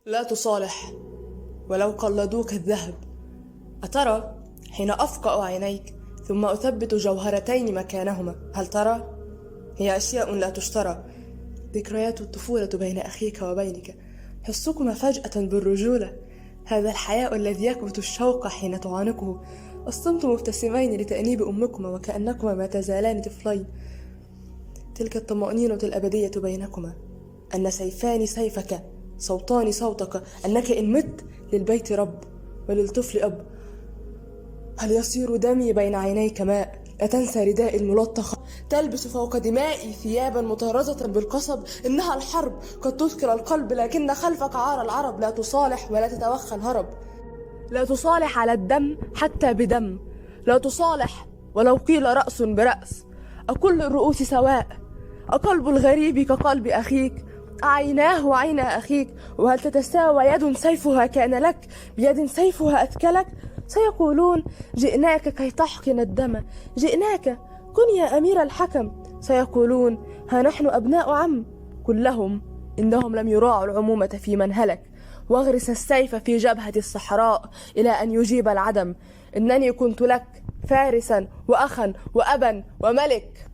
لا تصالح ولو قلدوك الذهب. أترى حين أفقأ عينيك ثم أثبت جوهرتين مكانهما، هل ترى؟ هي أشياء لا تشترى، ذكريات الطفولة بين أخيك وبينك، حسكما فجأة بالرجولة، هذا الحياء الذي يكبت الشوق حين تعانقه، الصمت مبتسمين لتأنيب أمكما وكأنكما ما تزالان طفلين، تلك الطمأنينة الأبدية بينكما، أن سيفان سيفك، صوتان صوتك، أنك إن مت للبيت رب وللطفل أب. هل يصير دمي بين عينيك ماء؟ أتنسى رداء الملطخة؟ تلبس فوق دمائي ثيابا مطرزة بالقصب؟ إنها الحرب قد تذكر القلب، لكن خلفك عار العرب. لا تصالح ولا تتوخى الهرب، لا تصالح على الدم حتى بدم، لا تصالح ولو قيل رأس برأس. أكل الرؤوس سواء؟ أقلب الغريب كقلب أخيك؟ أعيناه عين أخيك؟ وهل تتساوى يد سيفها كان لك بيد سيفها أثكلك؟ سيقولون جئناك كي تحقن الدم، جئناك كن يا أمير الحكم. سيقولون ها نحن أبناء عم، كلهم إنهم لم يراعوا العمومة في من هلك. واغرس السيف في جبهة الصحراء إلى أن يجيب العدم، إنني كنت لك فارسا وأخا وأبا وملك.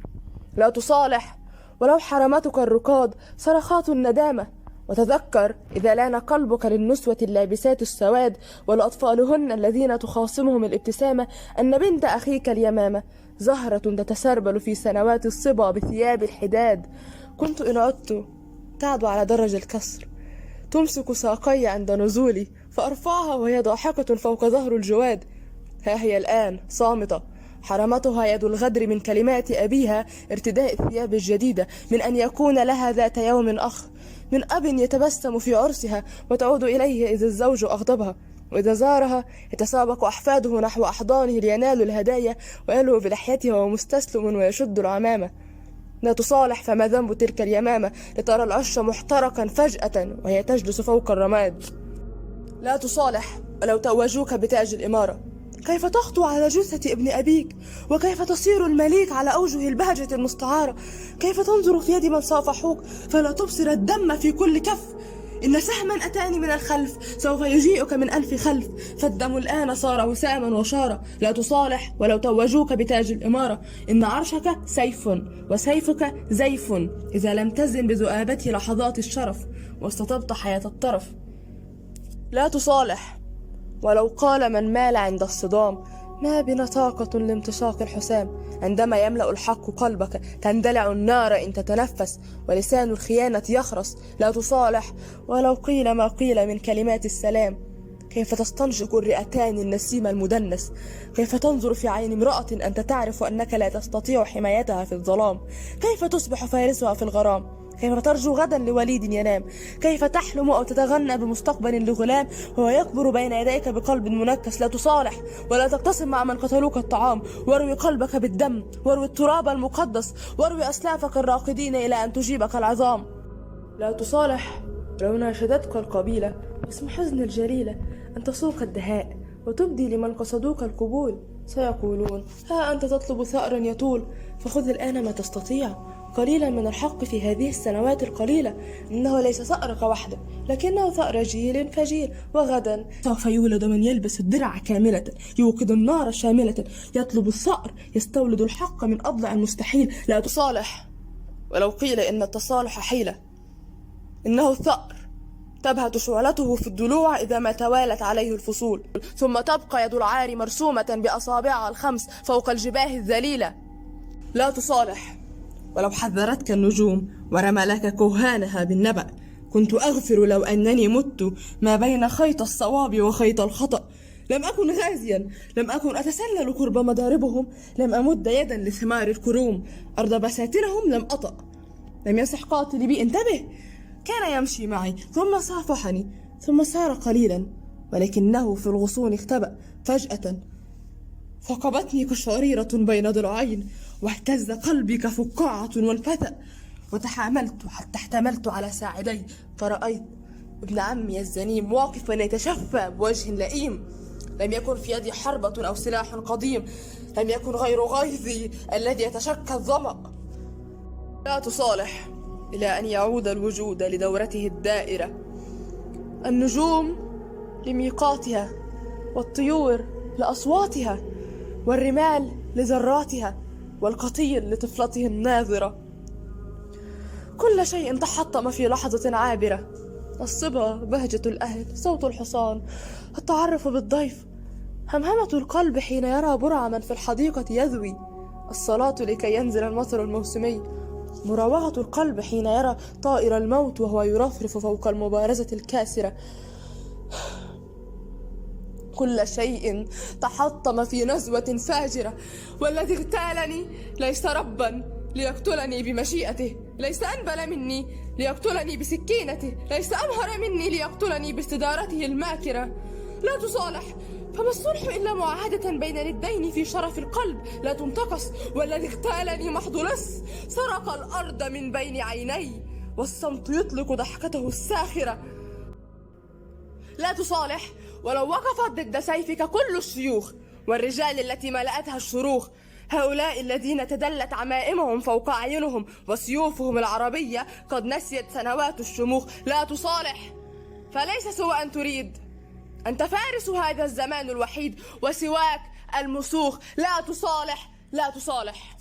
لا تصالح ولو حرمتك الركاض صرخات الندامة، وتذكر إذا لان قلبك للنسوة اللابسات السواد والأطفالهن الذين تخاصمهم الابتسامة أن بنت أخيك اليمامة زهرة تتسربل في سنوات الصبا بثياب الحداد. كنت إن عدت تعدو على درج الكسر، تمسك ساقي عند نزولي فأرفعها وهي ضاحكة فوق ظهر الجواد. ها هي الآن صامتة، حرمتها يد الغدر من كلمات أبيها ارتداء الثياب الجديدة، من أن يكون لها ذات يوم أخ، من أب يتبسم في عرسها وتعود إليه إذا الزوج أغضبها، وإذا زارها يتسابق أحفاده نحو أحضانه لينالوا الهدايا، ويلهو بلحيته وهو مستسلم ويشد العمامة. لا تصالح فما ذنب تلك اليمامة لترى العش محترقا فجأة وهي تجلس فوق الرماد. لا تصالح ولو توجوك بتاج الإمارة، كيف تخطو على جثة ابن أبيك؟ وكيف تصير المليك على أوجه البهجة المستعارة؟ كيف تنظر في يد من صافحوك فلا تبصر الدم في كل كف؟ إن سهما أتاني من الخلف سوف يجيئك من ألف خلف، فالدم الآن صار وساما وشارا. لا تصالح ولو توجوك بتاج الإمارة، إن عرشك سيف وسيفك زيف، إذا لم تزن بذؤابته لحظات الشرف واستطبت حياة الطرف. لا تصالح ولو قال من مال عند الصدام ما بنا طاقة لامتشاق الحسام. عندما يملأ الحق قلبك تندلع النار إن تتنفس، ولسان الخيانة يخرس. لا تصالح ولو قيل ما قيل من كلمات السلام. كيف تستنشق الرئتان النسيم المدنس؟ كيف تنظر في عين امرأة أنت تعرف أنك لا تستطيع حمايتها في الظلام؟ كيف تصبح فارسها في الغرام؟ كيف ترجو غدا لوليد ينام؟ كيف تحلم أو تتغنى بمستقبل لغلام وهو يكبر بين يديك بقلب منكس؟ لا تصالح ولا تقتسم مع من قتلوك الطعام، واروي قلبك بالدم، واروي التراب المقدس، واروي أسلافك الراقدين إلى أن تجيبك العظام. لا تصالح لو ناشدتك القبيلة باسم حزن الجليلة أن تسوق الدهاء وتبدي لمن قصدوك القبول. سيقولون ها أنت تطلب ثأرا يطول، فخذ الآن ما تستطيع، قليلا من الحق في هذه السنوات القليلة. إنه ليس ثأرك وحده، لكنه ثأر جيل فجيل، وغدا سوف يولد من يلبس الدرع كاملة، يوقد النار شاملة، يطلب الثأر، يستولد الحق من أضلع المستحيل. لا تصالح ولو قيل إن التصالح حيلة، إنه الثأر تبهت شعلته في الضلوع إذا ما توالت عليه الفصول، ثم تبقى يد العار مرسومة بأصابعها الخمس فوق الجباه الذليلة. لا تصالح ولو حذرتك النجوم ورمى لك كهانها بالنبأ. كنت أغفر لو أنني مت ما بين خيط الصواب وخيط الخطأ. لم أكن غازيا، لم أكن أتسلل قرب مضاربهم، لم أمد يدا لثمار الكروم، أرض بساتينهم لم أطأ. لم يصح قاتلي بي، انتبه، كان يمشي معي ثم صافحني ثم سار قليلا، ولكنه في الغصون اختبأ فجأة، فقبتني كشريرة بين ضلعين، واهتز قلبي كفقاعة وانفتأ، وتحاملت حتى احتملت على ساعدي، فرأيت ابن عمي الزنيم واقفا يتشفى بوجه لئيم. لم يكن في يدي حربة أو سلاح قديم، لم يكن غير غيظي الذي يتشكى الظمأ. لا تصالح إلى أن يعود الوجود لدورته الدائرة، النجوم لميقاتها، والطيور لأصواتها، والرمال لذراتها، والقطير لطفلته الناظرة. كل شيء تحطم في لحظة عابرة: الصبا، بهجة الأهل، صوت الحصان، التعرف بالضيف، همهمة القلب حين يرى برعما في الحديقة يذوي، الصلاة لكي ينزل المطر الموسمي، مراوغة القلب حين يرى طائر الموت وهو يرفرف فوق المبارزة الكاسرة. كل شيء تحطم في نزوة فاجرة، والذي اغتالني ليس ربا ليقتلني بمشيئته، ليس أنبل مني ليقتلني بسكينته، ليس أمهر مني ليقتلني باستدارته الماكرة. لا تصالح، فما الصلح إلا معاهدة بين ندين في شرف القلب لا تنتقص، والذي اغتالني محض لص سرق الأرض من بين عيني، والصمت يطلق ضحكته الساخرة. لا تصالح ولو وقفت ضد سيفك كل الشيوخ والرجال التي ملأتها الشروخ، هؤلاء الذين تدلت عمائمهم فوق أعينهم وسيوفهم العربية قد نسيت سنوات الشموخ. لا تصالح، فليس سوى أن تريد. أنت فارس هذا الزمان الوحيد، وسواك المسوخ. لا تصالح، لا تصالح.